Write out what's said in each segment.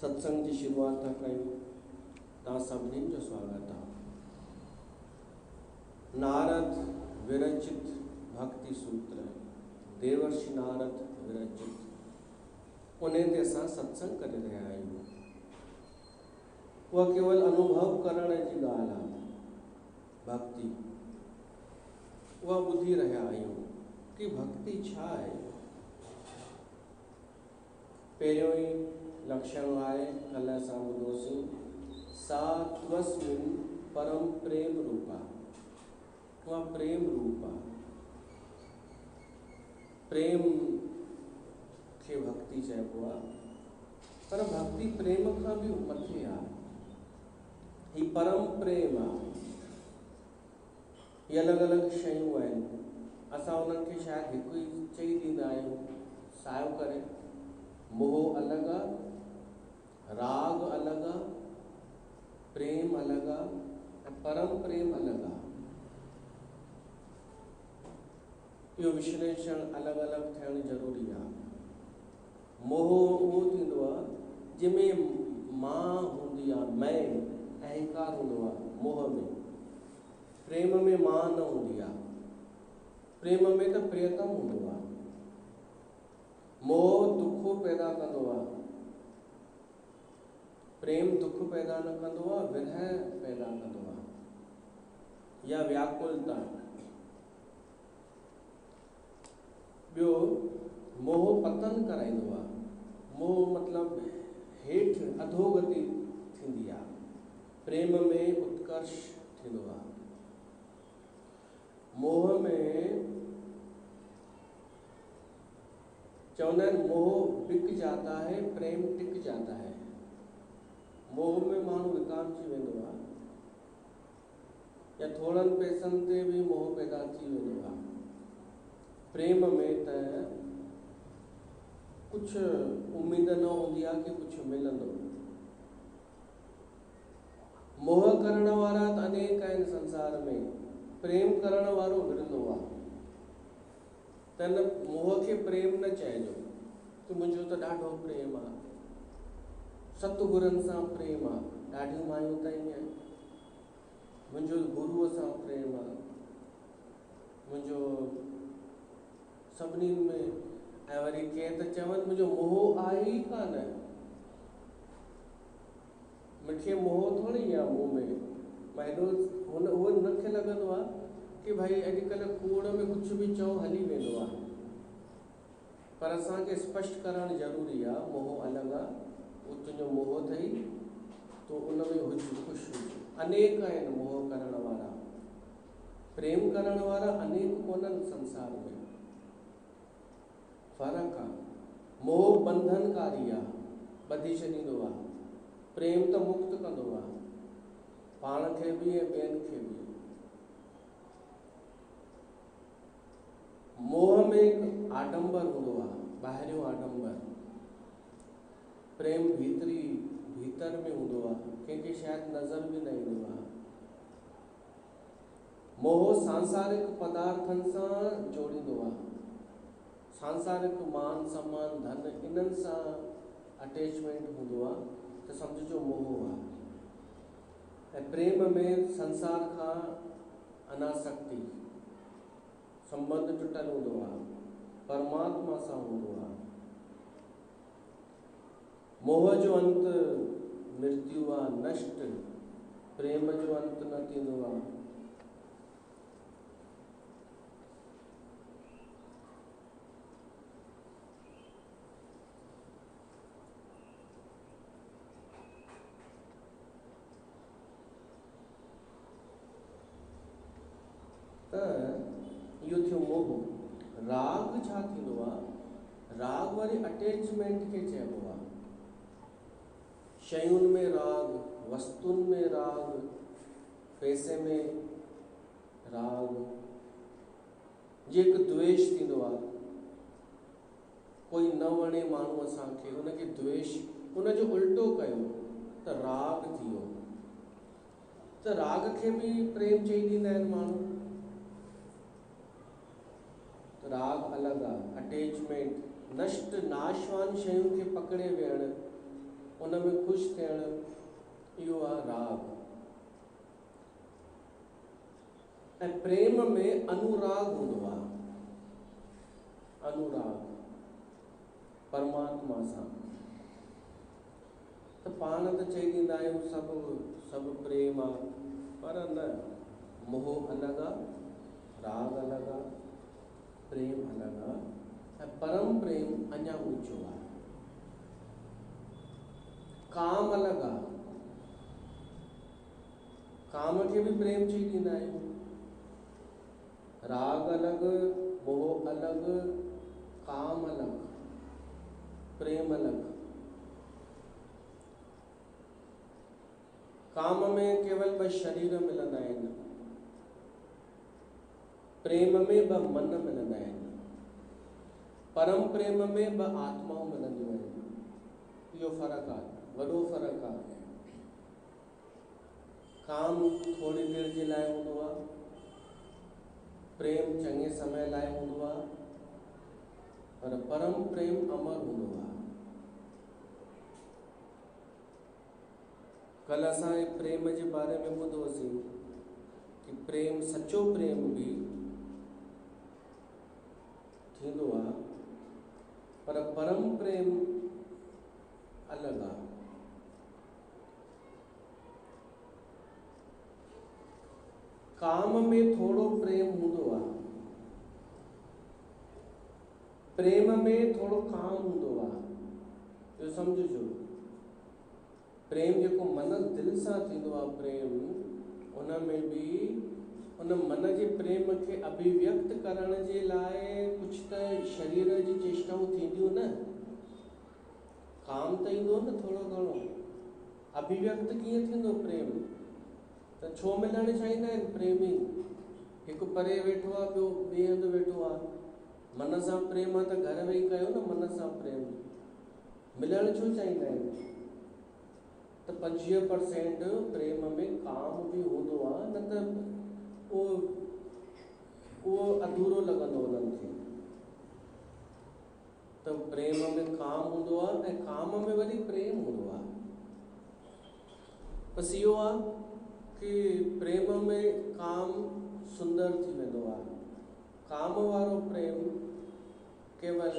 सत्संग की शुरुआत था कयूं तव्हां सभिनीनि जो स्वागत आहे। नारद विरचित भक्ति सूत्र देवर्षि नारद विरचित उन ते असां सत्संग करे रहिया आहियूं। उहा केवल अनुभव करण जी ॻाल्हि आहे। भक्ति उहा ॿुधी रहिया आहियूं कि भक्ति छा आहे। पहिरियों ई लक्षण आहे कल्ह असां ॿुधोसीं सा त्वस्मिन् परम प्रेम रूपा। उहा प्रेम रूप आहे। प्रेम खे भक्ति चइबो आहे, पर भक्ति प्रेम खां बि मथे आहे। ही परम प्रेम आहे। ये अलॻि अलॻि शयूं आहिनि। असां उन्हनि खे शायदि हिकु ई चई ॾींदा आहियूं, सायो करे। मोह अलॻि आहे, राग अलॻि आहे, प्रेम अलॻि आहे ऐं परम प्रेम अलॻि आहे। इहो विश्लेषण अलॻि अलॻि थियणु ज़रूरी आहे। मोह उहो थींदो आहे जंहिंमें मां हूंदी आहे, मैं अहंकार हूंदो आहे मोह में। प्रेम में मां न हूंदी आहे। प्रेम में त प्रियतम हूंदो आहे। मोह दुख पैदा कंदो आहे, प्रेम दुख पैदा न कंदो आहे, विरह पैदा कंदो आहे या व्याकुलता। ॿियो, मोह पतन कराईंदो आहे। मोह मतिलबु हेठि अधोगति थींदी आहे, प्रेम में उत्कर्ष थींदो आहे। मोह में चवंदा आहिनि मोह बिक जाता है, प्रेम टिक जाता है। मोह में माण्हू विकामजी वेंदो आहे या थोड़नि पैसनि ते बि मोह पैदा थी वेंदो आहे। प्रेम में त कुझु उम्मीद न हूंदी आहे कि कुझु मिलंदो। मोह करण वारा त अनेक आहिनि संसार में, प्रेम करण वारो विरलो आहे। त न मोह खे प्रेम न चइजो कि मुंहिंजो त ॾाढो प्रेम आहे, सतगुरनि सां प्रेम आहे। ॾाढियूं मायूं त ईअं आहिनि, मुंहिंजो गुरूअ सां प्रेम आहे, मुंहिंजो सभिनी में। ऐं वरी के त चवनि मुंहिंजो मोह आहे ई कान, मूंखे मोह थोरी आहे मुंह में। मां हेॾो उहो मूंखे लॻंदो आहे कि भाई अॼुकल्ह कूड़ में कुझु बि चओ हली वेंदो आहे। पर असांखे स्पष्ट करणु ज़रूरी आहे, मोह अलॻि आहे। उहो तुंहिंजो मोह अथई, तो उन में हुज, ख़ुशि हुज। अनेक आहिनि मोह करण वारा, प्रेम करण वारा अनेक कोन्हनि संसार में। फ़र्क़ु आहे। मोह बंधनकारी आहे, ॿधी छॾींदो आहे। प्रेम त मुक्त कंदो आहे, पाण खे बि ऐं ॿियनि खे बि। मोह में हिकु आडंबर हूंदो आहे, ॿाहिरियों आडंबर। प्रेम भीतर में हूंदो आहे, कंहिंखे शायदि नज़र बि न ईंदो आहे। मोह सांसारिक पदार्थनि सां जोड़ींदो आहे, सांसारिक मान सम्मान धन इन्हनि सां अटैचमेंट हूंदो आहे त सम्झो मोह आहे। ऐं प्रेम में संसार खां अनासक्ति, संबंध टुटल हूंदो आहे, परमात्मा सां हूंदो आहे। मोह जो अंत मृत्यु आहे, नष्ट। प्रेम जो अंत न थींदो आहे। त इहो थियो मोह। राग छा थींदो आहे? राग वरी अटैचमेंट खे चइबो आहे। शयुनि में राग, वस्तुनि में राग, पैसे में राग। जेको द्वेष थींदो आहे, कोई न वणे माण्हू असांखे, उनखे द्वेष, उनजो उल्टो कयो त राग थी वियो। त राग खे बि प्रेम चई ॾींदा आहिनि माण्हू। राग अलॻि आहे, अटैचमेंट, नष्ट नाशवान शयुनि खे पकड़े वेहणु, उन में ख़ुशि थियणु, इहो आहे राग। ऐं प्रेम में अनुराग हूंदो आहे, अनुराग परमात्मा सां। त पाण त चई ॾींदा आहियूं सभु प्रेम आहे, पर न, मोह अलॻि आहे, राग अलॻि आहे, प्रेम अलॻि आहे, ऐं परम प्रेम अञा ऊंचो आहे। काम अलॻि आहे, काम खे बि प्रेम चई ॾींदा आहियूं। राग अलॻि, मोह अलॻि, काम अलग, प्रेम अलग। काम में केवल ब शरीर मिलंदा आहिनि, प्रेम में ब मन मिलंदा आहिनि, परम प्रेम में ब आत्माऊं मिलंदियूं आहिनि। इहो फ़र्क़ु आहे, वॾो फ़र्क़ु आहे। काम थोड़ी देर जे लाइ हूंदो आहे, प्रेम चङे समय लाइ हूंदो आहे, पर परम प्रेम अमर हूंदो आहे। कल्ह असां प्रेम जे बारे में ॿुधोसीं कि प्रेम, सचो प्रेम भी थींदो आहे, पर परम प्रेम अलॻि आहे। काम में थोड़ो प्रेम हूंदो आहे, प्रेम में थोड़ो काम हूंदो आहे। इहो सम्झिजो, प्रेम जेको मन दिल सां थींदो आहे प्रेम, उन में भी उन मन जे प्रेम खे अभिव्यक्त करण जे लाइ कुछ त शरीर जी चेष्टाऊं थींदियूं न। काम त ईंदो न थोड़ो घणो, अभिव्यक्त कीअं थींदो प्रेम? त छो मिलण चाहींदा आहिनि प्रेमी? हिकु परे वेठो आहे, ॿियो ॿिए हंधि वेठो आहे, मन सां प्रेम आहे त घर वेही कयो न मन सां प्रेम। मिलण छो चाहींदा आहिनि? त 25% प्रेम में काम भी हूंदो आहे, न त उहो अधूरो लॻंदो उन्हनि खे। त प्रेम में काम हूंदो आहे ऐं काम में वरी प्रेम हूंदो आहे। बसि इहो आहे कि प्रेम में काम सुंदर थी वेंदो आहे। काम वारो प्रेम केवल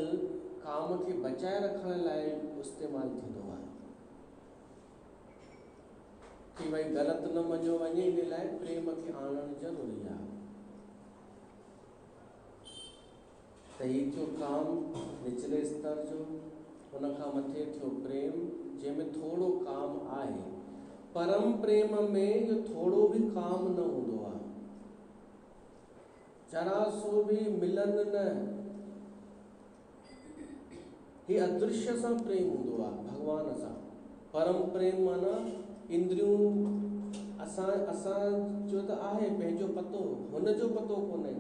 काम खे बचाए रखण लाइ इस्तेमालु थींदो आहे कि भई ग़लति न मञियो वञे, इन लाइ प्रेम खे आणणु ज़रूरी आहे। त हीउ थियो काम निचले स्तर जो, उन खां मथे थियो प्रेम जंहिंमें थोड़ो काम आहे। परम प्रेम में इहो थोड़ो भी काम न हूंदो आहे, जरा सो भी मिलन न। ही अदृश्य सां प्रेम हूंदो आहे, भगवान सां। परम प्रेम माना इंद्रियूं असां जो त आहे पंहिंजो पतो, हुन जो पतो कोन्हे।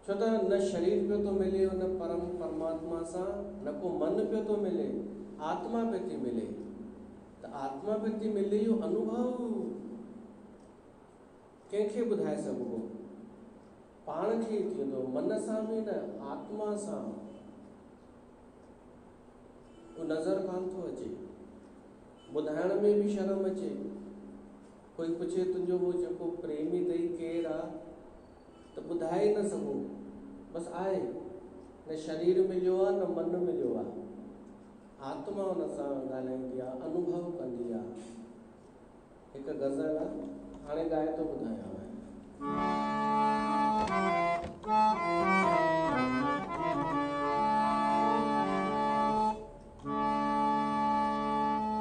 छो त न शरीर पियो थो मिले हुन परमात्मा सां, न को मन पियो थो मिले, आत्मा पे थी मिले। त आत्मा पे थी मिले, इहो अनुभव कंहिंखे ॿुधाए सघिबो? पाण खे थींदो, मन सां बि न, आत्मा सां। उहो नज़र कान थो अचे, ॿुधाइण में भी शर्म अचे। कोई पुछे तुंहिंजो वो जेको प्रेमी अथई केरु आहे, त ॿुधाए न सघूं, बसि आहे। न शरीर मिलियो आहे, न मन मिलियो आहे, आत्मा हुन सां ॻाल्हाईंदी आहे, अनुभव कंदी आहे। हिकु गज़ल आहे, हाणे ॻाए थो ॿुधायांव।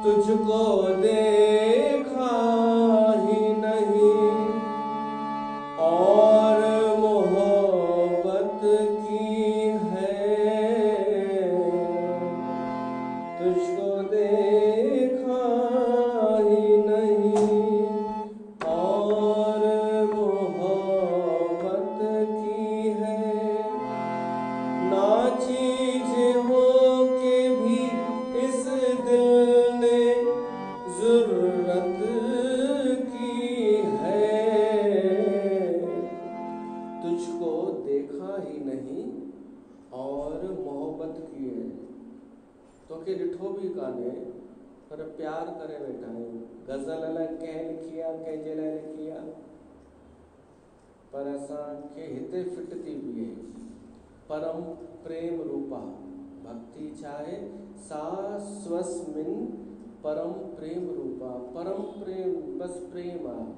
तुझको देखा ही नहीं और मोहब्बत की है, तुझको देखा ही नहीं और मोहब्बत की है, ना चीज हो के भी इस दिल ने ज़रूरत की है, तुझको देखा ही नहीं और मोहब्बत की है। तोखे ॾिठो भी कान्हे पर प्यार करे वेठा आहियूं। गज़ल अलाए कंहिं लिखी आहे, कंहिंजे लाइ लिखी आहे, पर असांखे हिते फिट थी बीहे। परम प्रेम रूपा भक्ति छा आहे? सा स्वस्मिन परम प्रेम रूपा। परम प्रेम बस प्रेम आहे।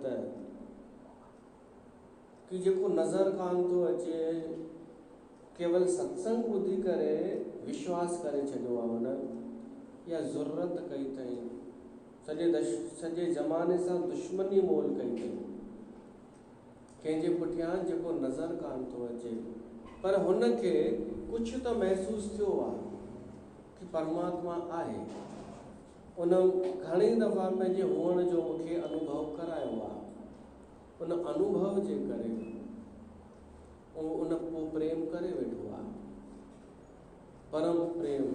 त कि जेको नज़र कान थो अचे, केवल सत्संग ॿुधी करे विश्वास करे छॾियो आहे हुन, या ज़रूरत कई अथई, सॼे ज़माने सां दुश्मनी मोल कई अथई कंहिंजे पुठियां जेको नज़र कान थो अचे, पर हुनखे कुझु त महसूसु थियो आहे कि परमात्मा आहे। उन घणी दफ़ा पंहिंजे हुअण जो मूंखे अनुभव करायो आहे। उन अनुभव जे करे उन पोइ प्रेम करे वेठो आहे। परम प्रेम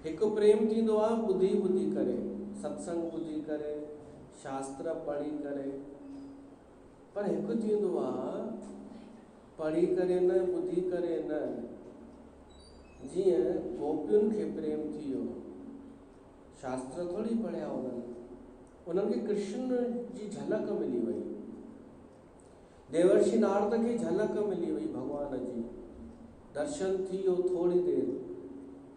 हिकु प्रेम थींदो आहे ॿुधी ॿुधी करे, सत्संग ॿुधी करे, शास्त्र पढ़ी करे, पर हिकु थींदो आहे पढ़ी करे न, ॿुधी करे न। जीअं गोपियुनि खे प्रेम थी वियो, शास्त्र थोड़ी पढ़िया उन्हनि खे कृष्ण जी झलक मिली वई, देवर्षि नारद खे झलक मिली वई भॻवान जी, दर्शन थी वियो थोड़ी देर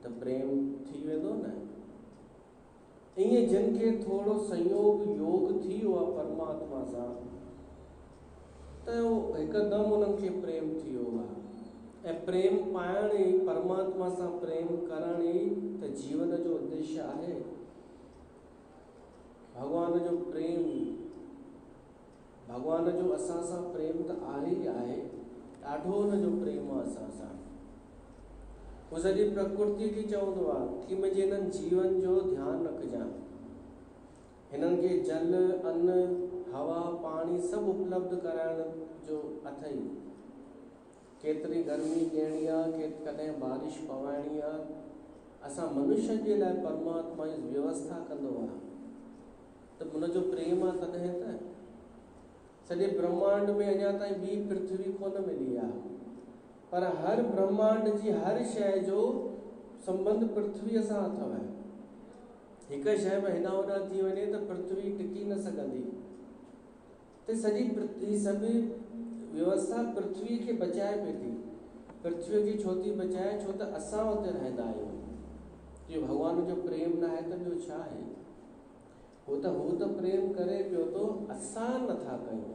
त प्रेम थी वेंदो न। ईअं जिन खे थोड़ो संयोग योग थी वियो आहे परमात्मा सां त हिकदमि उन्हनि खे प्रेम थी वियो आहे। ऐं प्रेम पाइण ई, परमात्मा सां प्रेम करण ई त जीवन जो उद्देश्य आहे। भगवान जो प्रेम, भगवान जो असां सां प्रेम त आहे ई आहे, ॾाढो हुनजो प्रेम आहे असां सां। हू सॼी प्रकृति खे चवंदो आहे कि मुंहिंजे हिननि जीवन जो ध्यानु रखजांइ, हिननि खे जल, अन्न, हवा, पाणी सभु उपलब्ध कराइण जो अथई। केतिरी गर्मी ॾियणी आहे, कॾहिं बारिश पवाइणी आहे, असां मनुष्य जे लाइ परमात्मा जी व्यवस्था कंदो आहे त हुनजो प्रेम आहे तॾहिं त। सॼे ब्रह्मांड में अञा ताईं ॿी पृथ्वी कोन मिली आहे, पर हर ब्रह्मांड जी हर शइ जो संबंध पृथ्वीअ सां अथव। हिकु शइ में हेॾां होॾां थी वञे त पृथ्वी टिकी न सघंदी, त सॼी पृथ्वी सभु व्यवस्था पृथ्वी खे बचाए पई थी। पृथ्वी खे छो थी बचाए? छो त असां हुते रहंदा आहियूं। जो भॻवान जो प्रेम न आहे त ॿियो छा आहे? हू त प्रेम करे पियो थो, असां नथा कयूं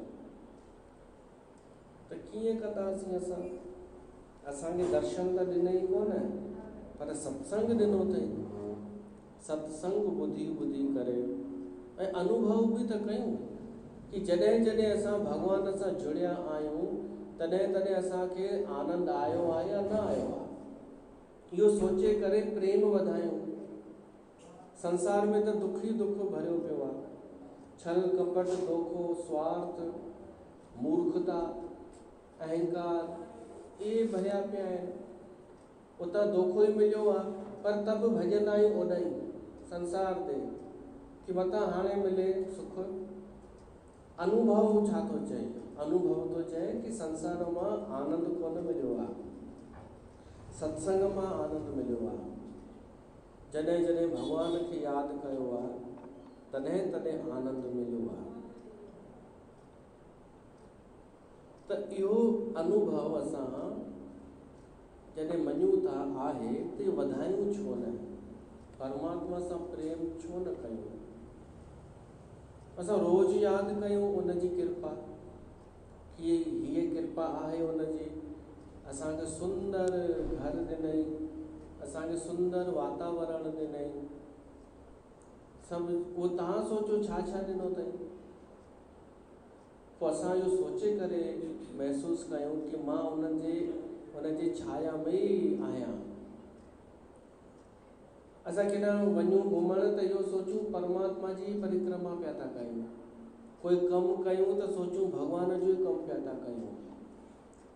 त कीअं कंदासीं असां? असांखे दर्शन त ॾिनई कोन, पर सत्संग ॾिनो अथई। सत्संग ॿुधी ॿुधी करे ऐं अनुभव बि त कयूं कि जॾहिं जॾहिं असां भॻवान सां जुड़िया आहियूं तॾहिं तॾहिं असांखे आनंद आयो आहे या न आयो आहे, इहो सोचे करे प्रेम वधायूं। संसार में त दुख ई दुख भरियो पियो आहे। छल, कपट, धोखो, स्वार्थ, मूर्खता, अहंकार, इहे भरिया पिया आहिनि। उतां धोखो ई मिलियो आहे, पर तब भॼंदा आहियूं ओॾां ई संसार ते कि मतां हाणे मिले सुख। अनुभव छा थो चए? अनुभव थो चए कि संसार मां आनंद कोन मिलियो आहे, सत्संग मां आनंद मिलियो आहे। जॾहिं जॾहिं भॻवान खे यादि कयो आहे तॾहिं तॾहिं आनंद मिलियो आहे। त इहो अनुभव असां जॾहिं मञूं था आहे त वधायूं छो न? परमात्मा सां प्रेम छो न कयूं? असां रोज़ यादि कयूं उनजी कृपा, कि हीअ कृपा आहे उनजी। असांखे सुंदर घर ॾिनई, असांखे सुंदर वातावरण ॾिनई, सभु उहो तव्हां सोचो छा छा ॾिनो अथई। पोइ असां इहो सोचे करे महसूसु कयूं कि मां उनजे छाया में ई आहियां। असां केॾां वञूं घुमण त इहो सोचूं परमात्मा जी परिक्रमा पिया था कयूं, कोई कमु कयूं त सोचूं भॻवान जो ई कमु पिया था कयूं,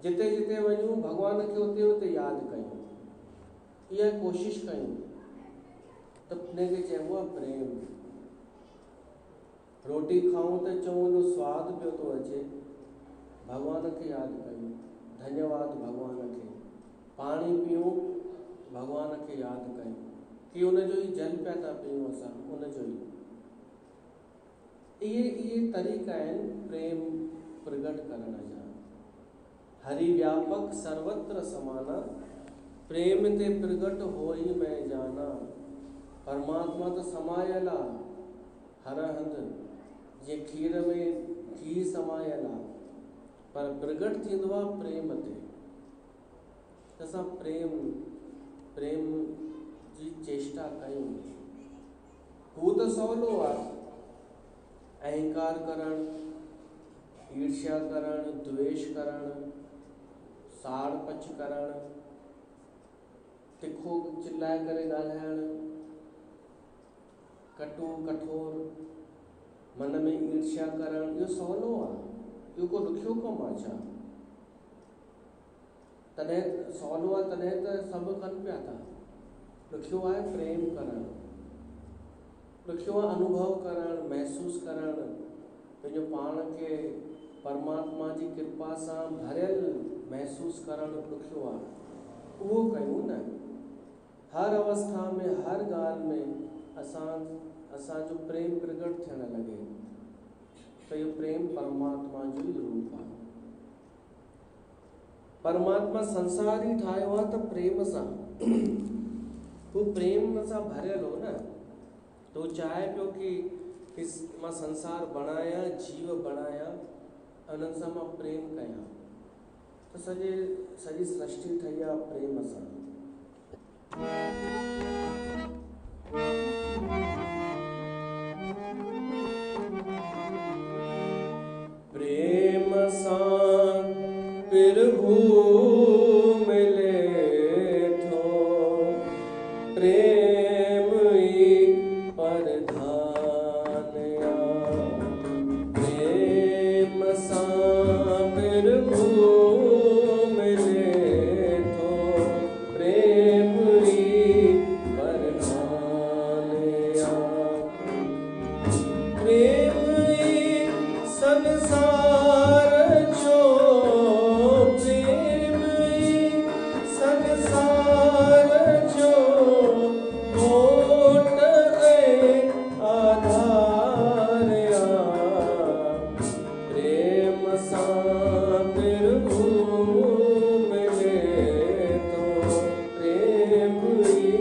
जिते जिते वञूं भॻवान खे उते उते यादि कयूं, इहा कोशिशि कयूं त उनखे चइबो आहे प्रेम। रोटी खाऊं त चऊं एॾो स्वादु पियो थो अचे, भॻवान खे यादि कयूं, धन्यवाद भॻवान खे। पाणी पियूं, भॻवान खे यादि कयूं कि उनजो ई जल पिया था पियूं असां, उनजो ई। इहे तरीक़ा आहिनि प्रेम प्रगट करण जा। हरि व्यापक सर्वत्र समाना, प्रेम ते प्रगट होई मैं जाना। परमात्मा त समायल आहे हर हंधि, जे खीर में घी समायल आहे पर प्रगट थींदो आहे प्रेम ते। असां प्रेम जी चेष्टा कयूं। हू त सवलो आहे, अहंकार करण, ईर्ष्या करण, द्वेष करण, साड़ पच करण, तिखो चिल्लाए करे ॻाल्हाइण, कटू कठोर, मन में ईर्ष्या करण, इहो सवलो आहे। इहो को ॾुखियो कमु आहे छा? तॾहिं सवलो आहे, तॾहिं त सभु कनि पिया था। ॾुखियो आहे प्रेम करणु, ॾुखियो आहे अनुभव करणु, महसूसु करणु, पंहिंजो पाण खे परमात्मा जी कृपा सां भरियल महसूसु करणु ॾुखियो आहे। उहो कयूं न। हर अवस्था में, हर ॻाल्हि में असांजो प्रेम प्रगट थियणु लॻे त इहो प्रेम परमात्मा जो ई रूप आहे। परमात्मा संसार ही ठाहियो आहे त प्रेम सां। हू प्रेम सां भरियल हो न, तो चाहे पियो कि मां संसार बणायां, जीव बणायां, उन्हनि सां मां प्रेम कयां। त सॼी सृष्टि ठही आहे प्रेम सां। प्रेम सां प्रभु मिले थो, प्रेम ही प्रधान प्रेम सां प्रभु मिले थो, प्रेम ही प्रधान प्रेम ही संसार जो, प्रेम ही संसार जो कोट ऐं आधार प्रेम सां प्रभु मिले थो, प्रेम ही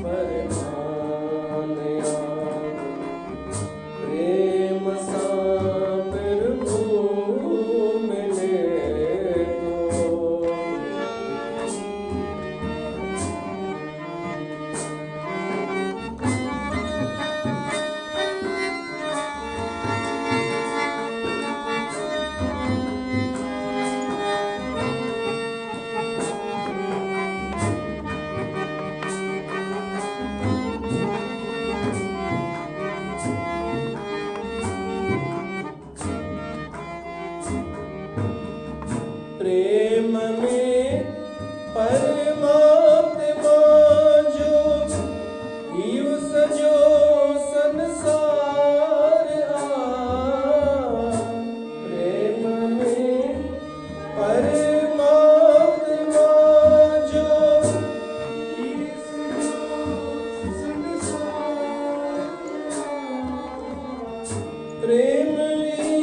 प्रधान प्रेम सां प्रभु मिले थो। प्रेम में परमात्मा जो हीउ सॼो संसार आहे। प्रेम में परमात्मा जो हीउ सॼो संसार आहे। प्रेम ही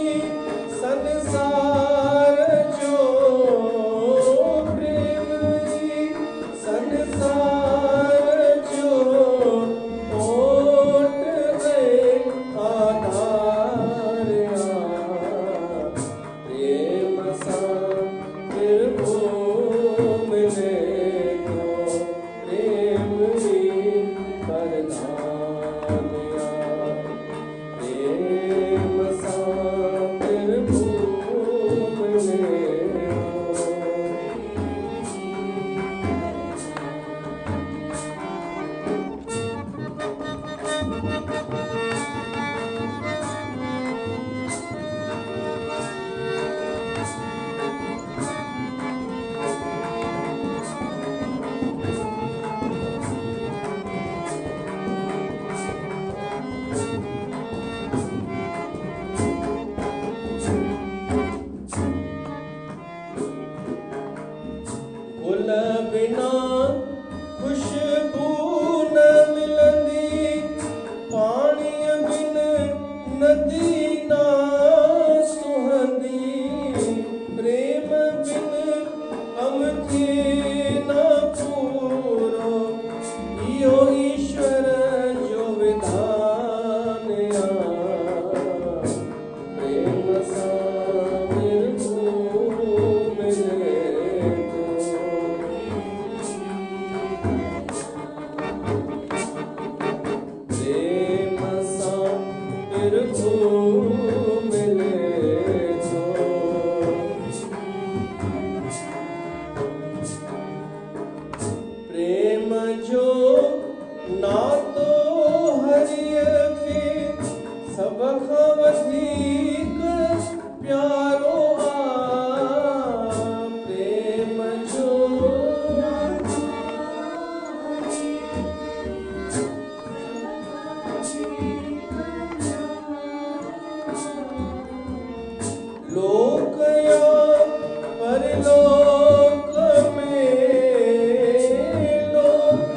संसार जो, प्रेम ही संसार जो ओट ऐं आधार प्रेम सां प्रभु मिले थो, प्रेम ही प्रधान प्रेम सां प्रभु मिले थो। गुल बिना खुशबू न मिलंदी, खां वधीक प्यारो प्रेम जो लोक या परलोक में लोक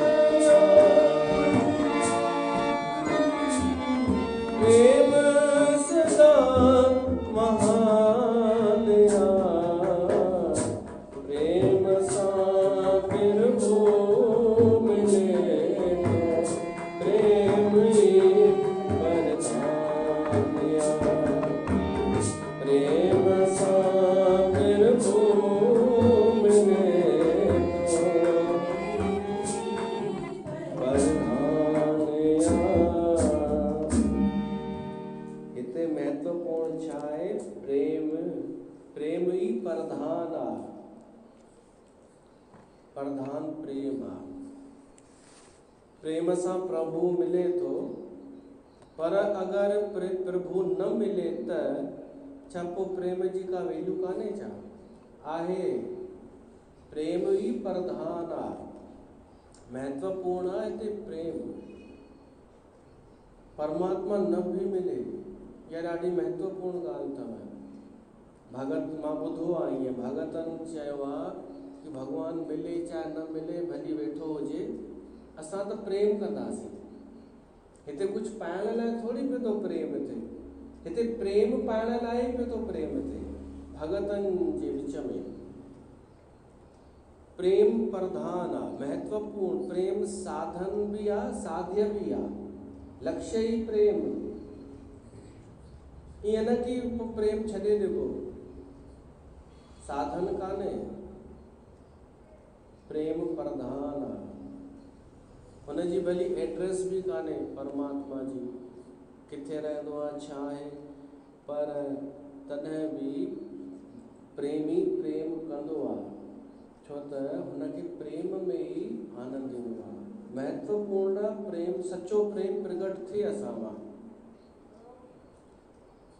या प्रेम सदा महान प्रेम सा फिर वो मिले तो प्रेम प्रेम सा फिर वो मिले हिते महत्वपूर्ण छा आहे प्रेम प्रेम ई प्रधान प्रधान प्रेम प्रेम सां प्रभु मिले तो पर अगर प्रभु न मिले त छा पोइ प्रेम जी का वैल्यू कान्हे छा आहे प्रेम ई प्रधान महत्वपूर्ण आहे हिते प्रेम परमात्मा न भी मिले या ॾाढी महत्वपूर्ण ॻाल्हि अथव भगत मां ॿुधो आहे ईअं भगतनि चयो आहे कि भॻवानु मिले चाहे न मिले भली वेठो हुजे असां त प्रेम कंदासीं हिते कुझु पाइण लाइ थोरी पियो थो प्रेम हिते प्रेम पाइण लाइ पियो थो प्रेम भगतनि जे विच में प्रेम प्रधान महत्वपूर्ण प्रेम साधन भी साध्य भी लक्ष्य ही प्रेम ईअं न कि प्रेम छॾे ॾिबो साधन कान्हे प्रेम प्रधान हुनजी भली एड्रेस भी कान्हे परमात्मा जी किथे रहंदो आहे छा आहे पर तॾहिं भी प्रेमी प्रेम कंदो आहे छो त हुनखे प्रेम में ही आनंद ईंदो आहे महत्वपूर्ण प्रेम सच्चो प्रेम प्रगट थिए असां मां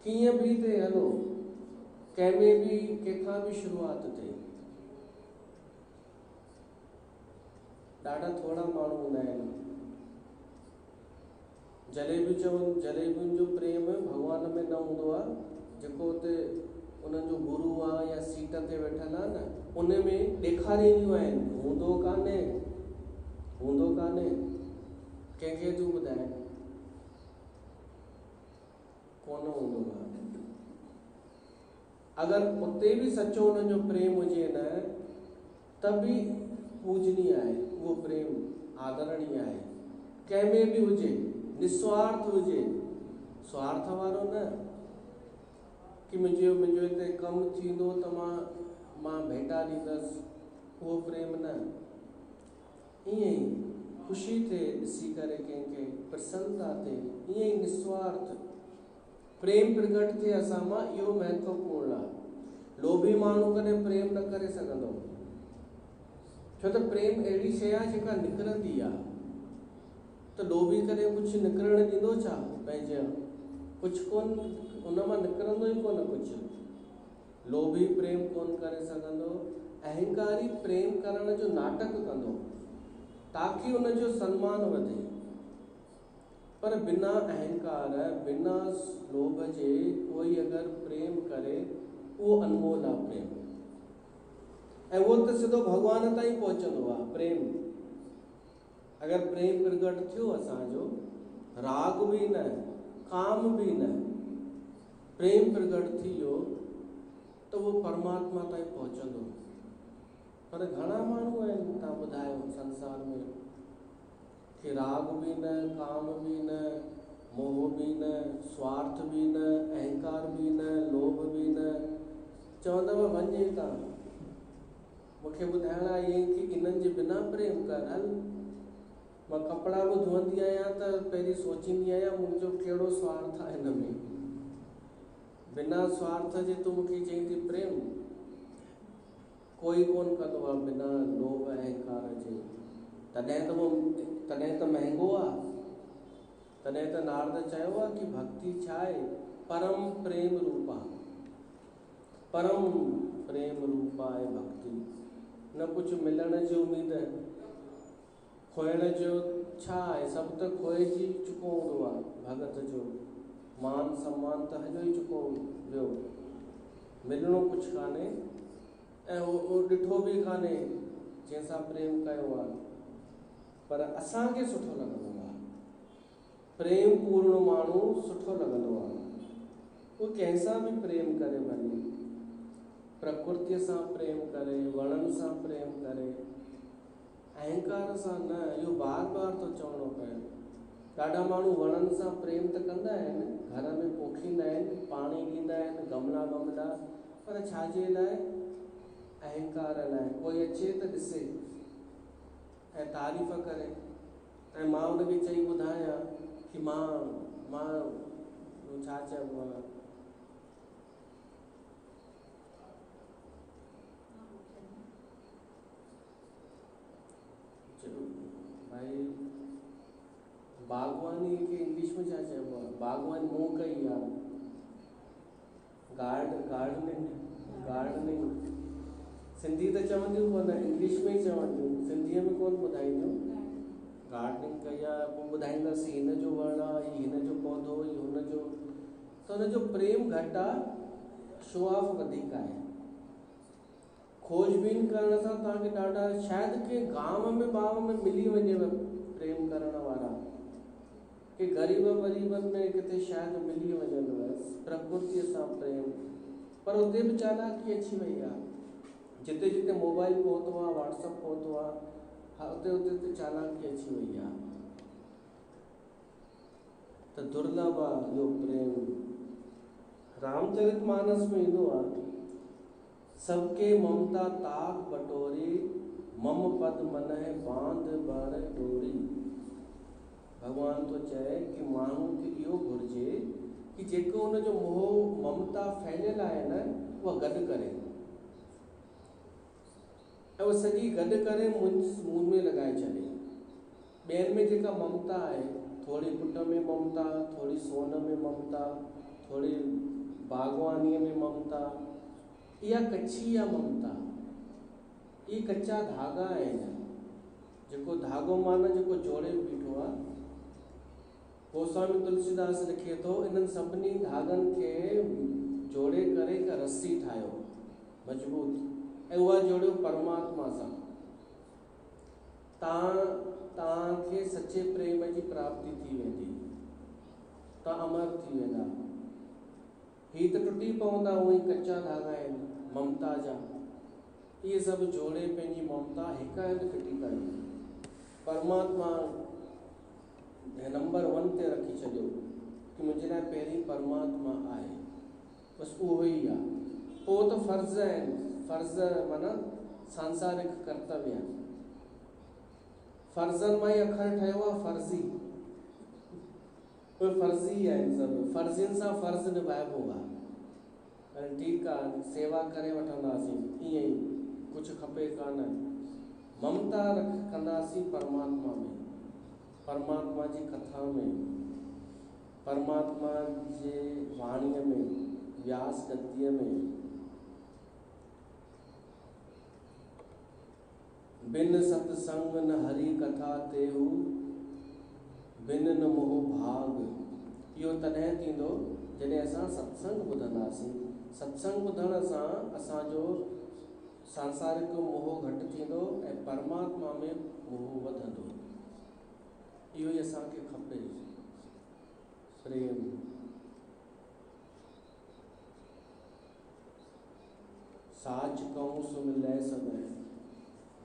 कीअं बि थिए हलो कंहिंमें भी कंहिंखां भी शुरूआत थिए ॾाढा थोड़ा माण्हू हूंदा आहिनि जलेबी चवनि जलेबियुनि जो प्रेम भॻवान में न हूंदो आहे जेको हुते उन्हनि जो गुरू आहे या सीट ते वेठल आहे न उन में ॾेखारींदियूं आहिनि हूंदो कान्हे कंहिंखे तूं ॿुधाए कोन हूंदो आहे अगरि उते भी सच्चो उन्हनि जो प्रेम हुजे न त बि पूजनीय आहे उहो प्रेम आदरणीय आहे कंहिंमें भी हुजे निस्वार्थ हुजे स्वार्थ वारो न कि मुंहिंजो हिते कमु थींदो त मां भेटा ॾींदसि उहो प्रेम न ईअं ई ख़ुशी थिए ॾिसी करे कंहिंखे प्रसन्नता थिए ईअं ई निस्वार्थ प्रेम प्रगट थिए असां मां इहो महत्वपूर्ण आहे लोभी माण्हू कॾहिं प्रेम न करे सघंदो छो त प्रेम अहिड़ी शइ आहे जेका निकिरंदी आहे तो लोभी कॾहिं कुझु निकिरण ॾींदो छा पंहिंजे कुझु कोन उन मां निकिरंदो ई कोन कुझु लोभी प्रेम कोन करे सघंदो अहंकारी प्रेम करण जो नाटक कंदो ताकि उनजो सम्मान वधे पर बिना अहंकार बिना लोभ जे कोई अगरि प्रेम करे उहो अनमोल आहे प्रेम ऐं उहो त सिधो भॻवान ताईं पहुचंदो आहे प्रेम अगर प्रेम प्रगट थियो असांजो राग भी न काम भी न प्रेम प्रगट थियो तो वो परमात्मा ताईं पहुचंदो पर घणा माण्हू आहिनि तव्हां ॿुधायो संसार में कि राग भी न काम भी न मोह भी न स्वार्थ भी न अहंकार भी न लोभ भी न चवंदव वञे तव्हां मूंखे ॿुधाइण आहे ईअं कि इन्हनि जे बिना प्रेम कर हल मां कपिड़ा भी धोअंदी आहियां त पहिरीं सोचींदी आहियां मुंहिंजो कहिड़ो स्वार्थ आहे हिन में बिना स्वार्थ जे तूं मूंखे चई थी प्रेम कोई कोन कंदो आहे बिना लोभ अहंकार जे तॾहिं त महांगो आहे तॾहिं त नारद चयो आहे कि भक्ति छा आहे? परम प्रेम रूप आहे। परम प्रेम रूप आहे भक्ति। न कुछ मिलण जी उम्मीद, खोइण जो छा आहे? सभु त खोइजी चुको हूंदो आहे। भगत जो मान सम्मान त हॼो ई चुको वियो, मिलणो कुछ कान्हे ऐं उहो ॾिठो बि कान्हे जंहिंसां प्रेम कयो आहे। पर असांखे सुठो लॻंदो आहे, प्रेम पूर्ण माण्हू सुठो लॻंदो आहे। उहो कंहिंसां बि प्रेम करे, भली प्रकृतिअ सां प्रेम करे, वणनि सां प्रेम करे, अहंकार सां न। इहो बार बार थो चवणो पए। ॾाढा माण्हू वणनि सां प्रेम त कंदा आहिनि, घर में पोखींदा आहिनि, पाणी ॾींदा आहिनि, गमला वमला, पर छाजे लाइ? अहंकार लाइ। कोई अचे त ॾिसे ऐं तारीफ़ करे ऐं मां हुनखे चई ॿुधायां कि मां छा चइबो आहे, भाई बागवानी खे इंग्लिश में छा चइबो आहे? बागवानी मूं कई आहे, गार्डनिंग सिंधी त चवंदियूं कोन, इंग्लिश में ई चवंदियूं, सिंधीअ में कोन ॿुधाईंदियूं। गार्डनिंग कई आहे, पोइ ॿुधाईंदासीं हिन जो वणु आहे, हिन जो पौधो, ही हुन जो। त हुनजो प्रेम घटि आहे, शो ऑफ वधीक आहे। खोजबीन करण सां तव्हांखे ॾाढा, शायदि के गांव में मिली वञेव प्रेम करण वारा, के ग़रीब वरीबनि में किथे शायदि मिली वञनि प्रकृतिअ सां प्रेम। पर उते बि चालाकी अची वई आहे। जिते जिते मोबाइल पहुतो आहे, व्हाट्सअप पहुतो आहे, उते उते चालाकी अची वई आहे। त दुर्लभ आहे इहो प्रेम। रामचरितमानस में ईंदो आहे, सबके ममता ताक बटोरी, मम पद मन है बांध बार डोरी। भगवान तो चए कि माण्हू खे इहो घुरिजे कि जेको हुनजो मोह ममता फैलियल आहे न, उहा गॾु करे ऐं उहा सॼी गॾु करे मुंहुं में लॻाए छॾे। ॿियनि में जेका ममता आहे, थोरी पुट में ममता, थोरी सोन में ममता, थोरी बागवानीअ में ममता, इहा कच्छी आहे ममता। इहे कच्चा धागा आहिनि। जेको धागो माना जेको जोड़े बीठो आहे, गोस्वामी तुलसीदास लिखे थो, इन्हनि सभिनी धागनि खे जोड़े करे हिकु रस्सी ठाहियो मज़बूत, ऐं उहा जोड़ियो परमात्मा सां। तव्हांखे सचे प्रेम जी प्राप्ति थी वेंदी, तव्हां अमर थी वेंदा। ही त टुटी पवंदा, उहे कच्चा धागा आहिनि ममता जा। इहे सभु जोड़े पंहिंजी ममता हिकु हंधि फिटी कयो, परमात्मा नंबर 1 ते रखी छॾियो कि मुंहिंजे लाइ पहिरीं परमात्मा आहे, बसि उहो ई आहे। पोइ त फ़र्ज़ आहिनि, फ़र्ज़ माना सांसारिक कर्तव्य। फ़र्ज़नि मां ई अखर ठहियो आहे फ़र्ज़ी, उहे फ़र्ज़ी आहिनि सभु। फ़र्ज़ियुनि सां फ़र्ज़ु निभाइबो आहे। ठीकु आहे, सेवा करे वठंदासीं, ईअं ई कुझु खपे कान। ममता कंदासीं परमात्मा में, परमात्मा जी कथा में, परमात्मा जे वाणीअ में, व्यास गद्दीअ में। बिन सत्संग न हरि कथा तेहू, बिन न मोह भाग। इहो तॾहिं थींदो जॾहिं असां सत्संग ॿुधंदासीं। सत्संग ॿुधण सां असांजो सांसारिक मोह घटि थींदो ऐं परमात्मा में मोह वधंदो। इहो ई असांखे खपे, प्रेम। साच कहूं सुन लै सब,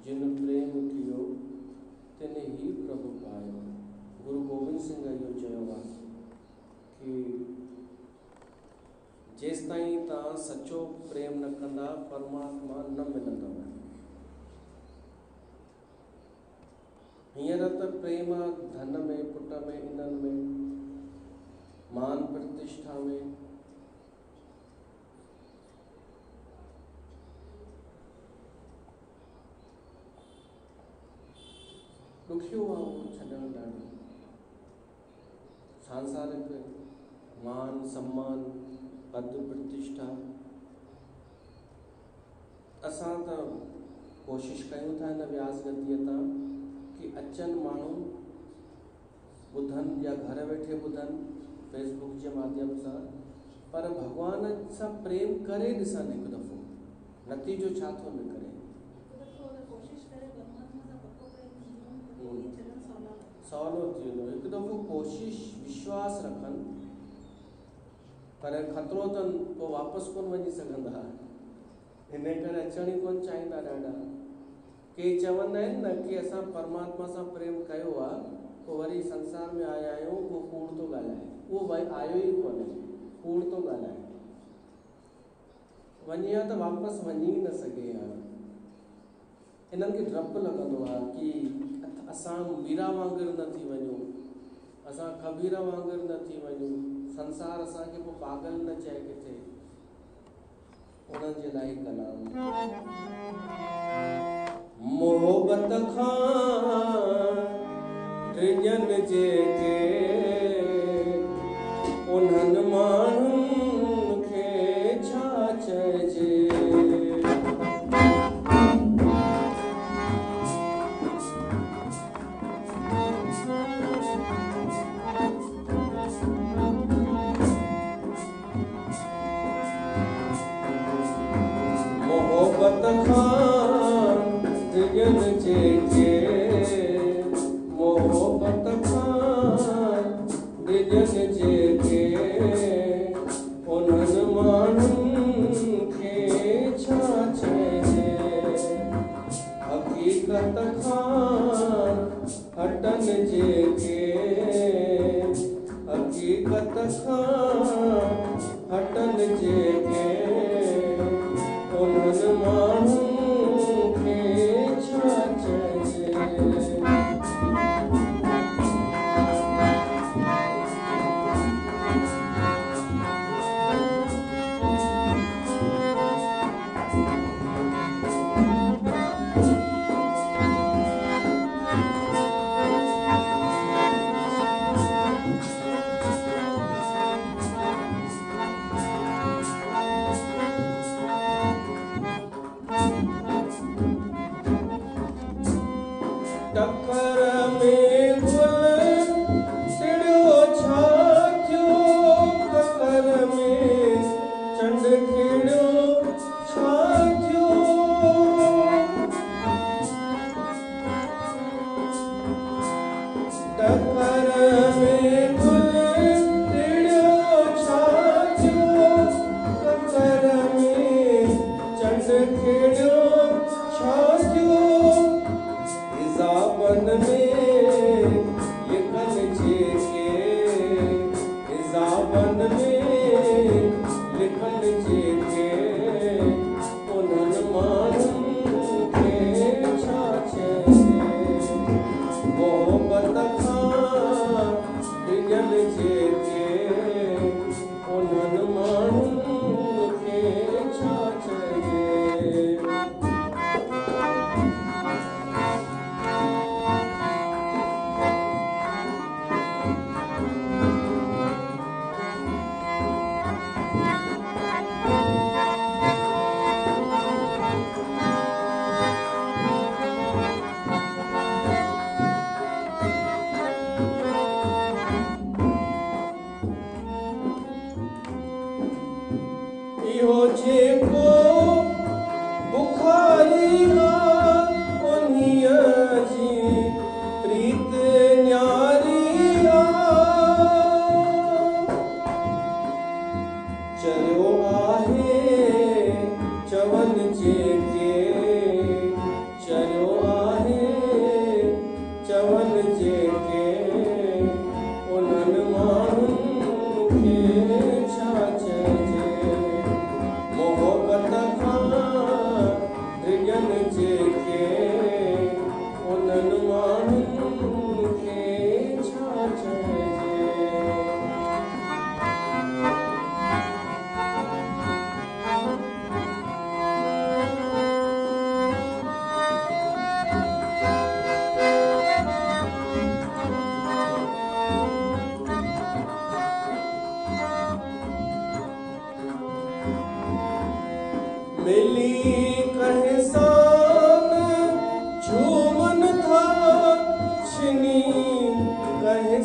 जिन प्रेम कियो तिन ही प्रभु पायो। गुरु गोविंद सिंह इहो चयो आहे कि जेसि ताईं तव्हां सचो प्रेम न कंदा, परमात्मा न मिलंदव। हींअर त प्रेम धन में, पुट में, इन्हनि में, मान प्रतिष्ठा में। ॾुखियो आहे उहो छॾणु ॾाढो। सांसारिक मान सम्मान पद प्रतिष्ठा असां त कोशिश कयूं था हिन व्यास गतिअ तां कि अचनि माण्हू ॿुधनि या घर वेठे ॿुधनि फेसबुक जे माध्यम सां, पर भॻवान सां प्रेम करे ॾिसनि हिकु दफ़ो, नतीजो छा थो निकिरे। सवलो थी वेंदो, हिकु दफ़ो कोशिश विश्वास रखनि, पर ख़तरो अथनि पोइ वापसि कोन वञी सघंदा, हिन करे अचण ई कोन चाहींदा ॾाढा। के चवंदा आहिनि न कि असां परमात्मा सां प्रेम कयो आहे, पोइ वरी संसार में आया आहियूं, उहो कूड़ थो ॻाल्हाए, उहो भई आयो ई कोन्हे, कूड़ थो ॻाल्हाए, वञे त वापसि वञी न सघे हा। हिननि खे डपु लॻंदो आहे कि असां मीरा वांगुरु न थी वञूं, असां कबीर वांगुरु न थी वञूं, संसार असांखे पोइ पागल न चए किथे। उन्हनि जे लाइ कलाम मोहबत खां ड्रिजनि जेके उन्हनि माण्हुनि खे छा चइजे। मोहबत खां ड्रिजनि जेके मोहबत खां ड्रिजनि जेके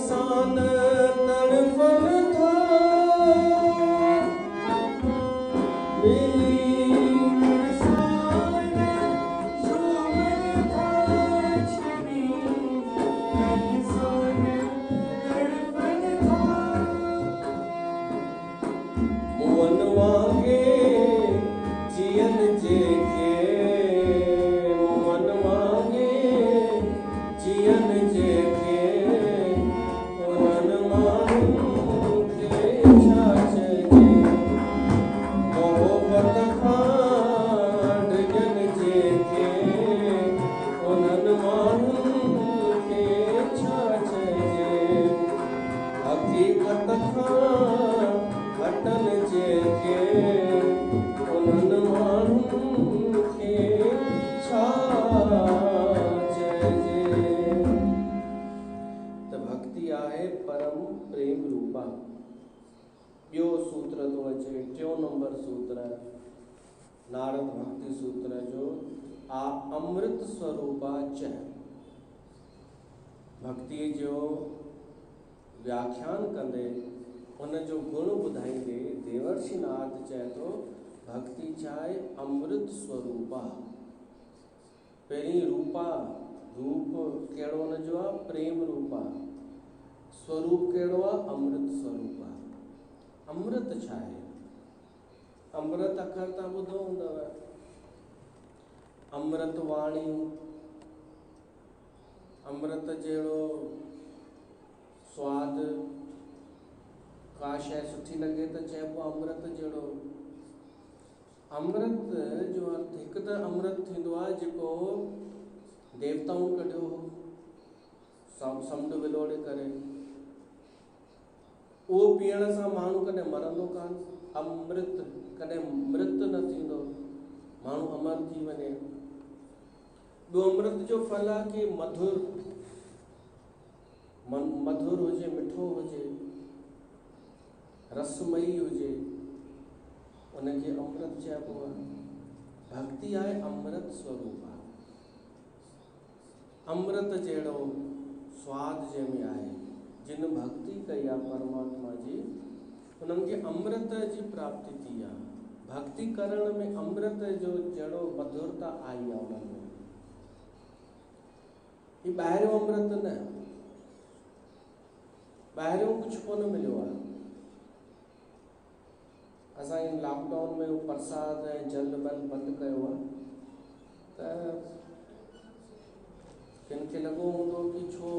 इंसान तड़फन था, मिली इंसान सुमन था, छिड़ी इंसान तड़फन था। मुअन वांगे जियन जेके, मुअन वांगे जियन जेके, उन्हनि माण्हुनि खे छा चइजे। मोहबत खां डिॼनि जेके, उन्हनि माण्हुनि खे छा चइजे। हक़ीक़त खां हटनि जेके, उन्हनि माण्हुनि खे छा चइजे। त भक्ति आहे परम प्रेम रूपा। ॿियो सूत्र थो अचे, 3 नंबर सूत्र नारद भक्ति सूत्र जो, अमृत स्वरूपा च। भक्ति जो व्याख्यान कंदे उन जो गुण ॿुधाईंदे देवर्षि नारद चए थो भक्ति छा आहे, अमृत स्वरूपा। पहिरीं रूपा, रूप कहिड़ो हुन जो आहे, प्रेम रूपा। स्वरूप कहिड़ो आहे, अमृत स्वरूप आहे। अमृत छा आहे? अमृत अखर तव्हां ॿुधो हूंदव, अमृत वाणी, अमृत जहिड़ो स्वाद, का शइ सुठी लॻे त चइबो अमृत जहिड़ो। अमृत जो अर्थ हिकु त अमृत थींदो आहे जेको देवताऊं कढियो हो समुंड विलोड़े करे, उहो पीअण सां माण्हू कॾहिं मरंदो कान। अमृत कॾहिं मृत न थींदो, माण्हू अमर थी वञे। ॿियो अमृत जो फल आहे कि मधुर, मधुर हुजे, मिठो हुजे, रसमयी हुजे, उनखे अमृत चइबो आहे। भक्ति आहे अमृत स्वरूप आहे। अमृत जहिड़ो स्वाद जंहिंमें आहे, जिन भक्ति कई आहे परमात्मा जी, उन्हनि खे अमृत जी प्राप्ति थी आहे। भक्ति करण में अमृत जो जहिड़ो मधुरता आई आहे उन्हनि में। ही ॿाहिरियों अमृत न, ॿाहिरियों कुझु कोन मिलियो आहे। असां लॉकडाउन में प्रसाद ऐं जल बल बंदि कयो आहे, त किन खे लॻो हूंदो कि छो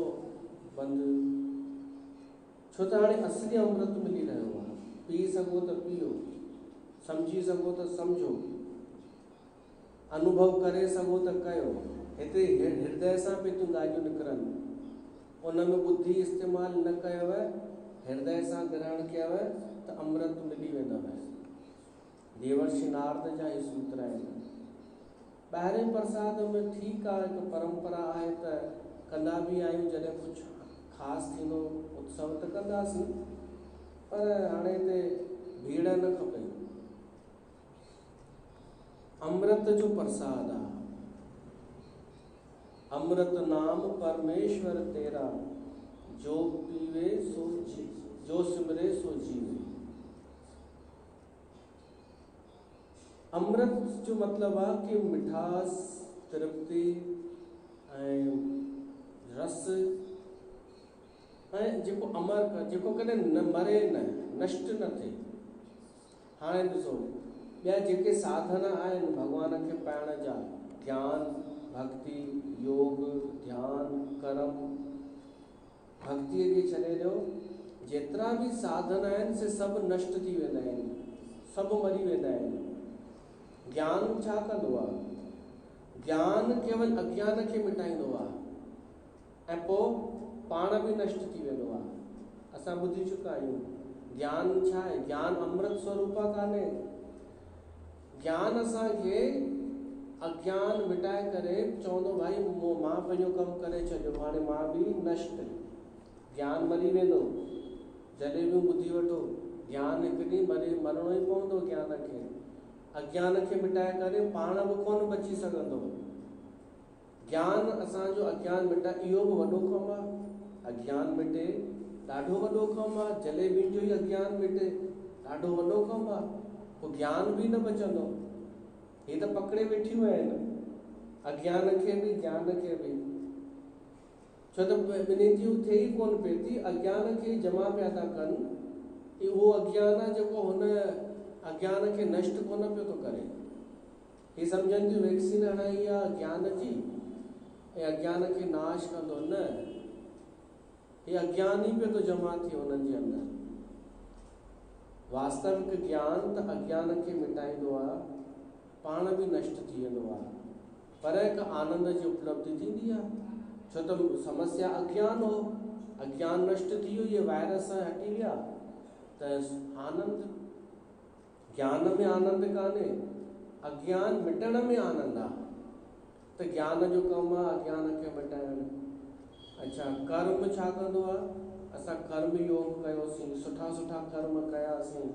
बंदि, छो त हाणे असली अमृत मिली रहियो आहे। पी सघो त पियो, सम्झी सघो त सम्झो, अनुभव करे सघो त कयो। हिते हृदय सां पे तूं ॻाल्हियूं निकिरनि, उन में बुद्धि इस्तेमालु न कयव, हृदय सां ग्रहण कयव त अमृत मिली वेंदव। देवर्षि नारद जा ही सूत्र आहिनि। ॿाहिरें प्रसाद में ठीकु आहे, हिकु परंपरा आहे त कंदा बि आहियूं, जॾहिं कुझु ख़ासि थींदो उत्सव त कंदासीं, पर हाणे हिते भीड़ न खपे। अमृत जो प्रसाद आहे। अमृत नाम परमेश्वर तेरा, जो पीवे सो जी, जो सिमरे सो जीवे। अमृत जो मतिलबु आहे कि मिठास, तृप्ति ऐं रस, ऐं जेको अमर, जेको कॾहिं न मरे, न नष्ट न थिए। हाणे ॾिसो, ॿिया जेके साधन आहिनि भॻवान खे पाइण जा, ज्ञान, भक्ति, योग, ध्यान, कर्म, भक्तिअ खे छॾे ॾियो, जेतिरा बि साधन आहिनि से सभु नष्ट थी वेंदा आहिनि, सभु मरी वेंदा आहिनि। ज्ञान छा कंदो आहे? ज्ञान केवल अज्ञान खे मिटाईंदो आहे ऐं पोइ पाण बि नष्ट थी वेंदो आहे। असां ॿुधी चुका आहियूं। ज्ञान छा आहे? ज्ञान अमृत स्वरूप कान्हे। ज्ञान असांखे अज्ञान मिटाए करे चवंदो भाई मां पंहिंजो कमु करे छॾियो, हाणे मां बि नष्ट। ज्ञान मरी वेंदो, जॾहिं बि ॿुधी वठो, ज्ञान हिकु ॾींहुं मरणो ई पवंदो। ज्ञान खे, अज्ञान खे मिटाए करे पाण बि कोन बची सघंदो। ज्ञान असांजो अज्ञान मिटाए, इहो बि वॾो कमु आहे। अज्ञान मिटे ॾाढो वॾो कमु आहे। जलेबियुनि जो ई अज्ञान मिटे, ॾाढो वॾो कमु आहे। पोइ ज्ञान बि न बचंदो। हे त पकड़े वेठियूं आहिनि, अज्ञान खे बि ज्ञान खे बि। छो त ॿिन्हिनि जी थिए ई कोन पई थी, अज्ञान खे जमा पिया था कनि। उहो अज्ञान आहे जेको हुन अज्ञान खे नष्ट कोन पियो थो करे। हे सम्झनि थियूं वैक्सीन हणाई आहे ज्ञान जी ऐं अज्ञान खे नाश कंदो, न, हे अज्ञान ई पियो थो जमा थिए हुननि जे अंदरि। वास्तविक ज्ञान त अज्ञान खे मिटाईंदो आहे, पाण बि नष्ट थी वेंदो आहे, पर हिकु आनंद जी उपलब्धि थींदी आहे। छो त समस्या अज्ञान हो, अज्ञान नष्ट थी वियो, ये वायरस हटी विया, त आनंद, ज्ञान में आनंद कान्हे, अज्ञान मिटण में आनंद आहे। त ज्ञान जो कमु आहे अज्ञान खे मिटाइण। अच्छा, कर्म छा कंदो आहे? असां कर्म योग कयोसीं, सुठा सुठा कर्म कयासीं,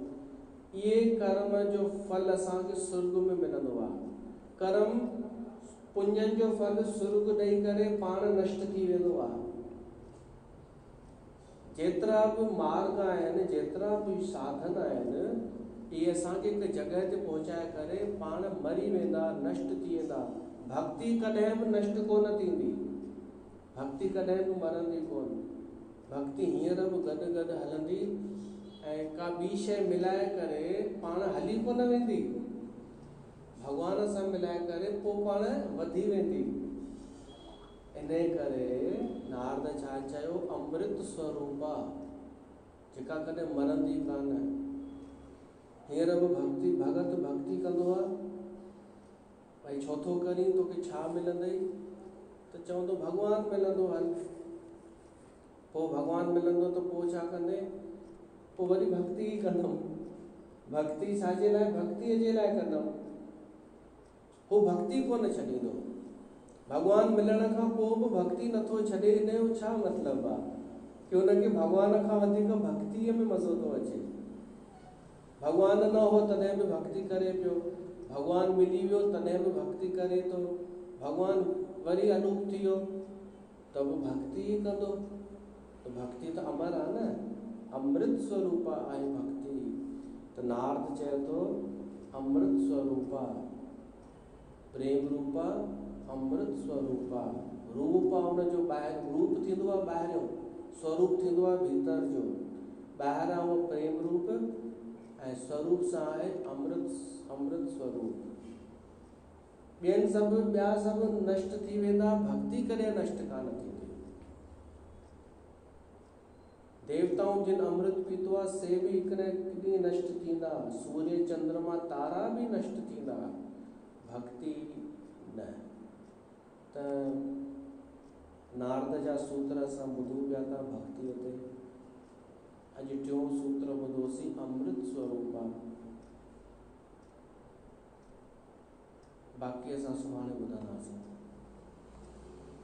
इहे कर्म जो फल असांखे स्वर्ग में मिलंदो आहे। कर्म पुण्यनि जो फल स्वर्ग ॾेई करे पाण नष्ट थी वेंदो आहे। जेतिरा बि मार्ग आहिनि, जेतिरा बि साधन आहिनि, इहे असांखे हिकु जॻह ते पहुचाए करे पाण मरी वेंदा, नष्ट थी वेंदा। भक्ति कॾहिं बि नष्ट कोन थींदी, भक्ति कॾहिं बि मरंदी कोन। भक्ति हींअर बि गॾु गॾु हलंदी ऐं का ॿी शइ मिलाए करे पाण हली कोन वेंदी, भॻवान सां मिलाए करे पोइ पाण वधी वेंदी। इन करे नारद छा चयो? अमृत स्वरूपा, जेका कॾहिं मरंदी कान। हींअर बि भक्ति भगत भक्ति कंदो आहे, भई छो थो करीं, तोखे छा मिलंदई? त चवंदो भॻवानु मिलंदो, हल। पोइ भॻवानु मिलंदो त पोइ छा कंदे? पोइ वरी भक्ति ई कंदुमि। भक्ति छाजे लाइ? भक्तीअ जे लाइ कंदुमि। हू भक्ति कोन छॾींदो। भॻवानु मिलण खां पोइ बि भक्ति नथो छॾे, इन जो छा मतिलबु आहे? कि हुनखे भॻवान खां वधीक भक्तीअ में मज़ो थो अचे। भॻवानु न हो तॾहिं बि भक्ति करे पियो, भॻवानु मिली वियो तॾहिं बि भक्ति करे थो, भॻवानु वरी अनूप थी वियो त बि भक्ति ई कंदो। त भक्ति त अमर आहे न, अमृत स्वरूपा आहे भक्ति। त नारद चए थो अमृत स्वरूपा, प्रेम रूपा, अमृत स्वरूपा। रूप आहे हुनजो ॿाहिरि, रूप थींदो आहे ॿाहिरियों, स्वरूप थींदो आहे भीतर जो। ॿाहिरि आहे उहो प्रेम रूप ऐं स्वरूप सां आहे अमृत स्वरूप। ॿिया सभु नष्ट थी वेंदा, भक्ति कॾहिं नष्ट कान थींदी। देवताऊं जिन अमृत पीतो आहे से बि हिकु न हिकु ॾींहुं नष्ट थींदा, सूर्य चंद्रमा तारा बि नष्ट थींदा, भक्ति न। त नारद जा सूत्र असां ॿुधूं पिया था भक्तिअ ते। अॼु टियों सूत्र ॿुधोसीं, अमृत स्वरूप आहे। बाक़ी असां सुभाणे ॿुधंदासीं।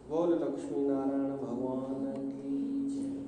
बोल लक्ष्मी नारायण भगवान की जय।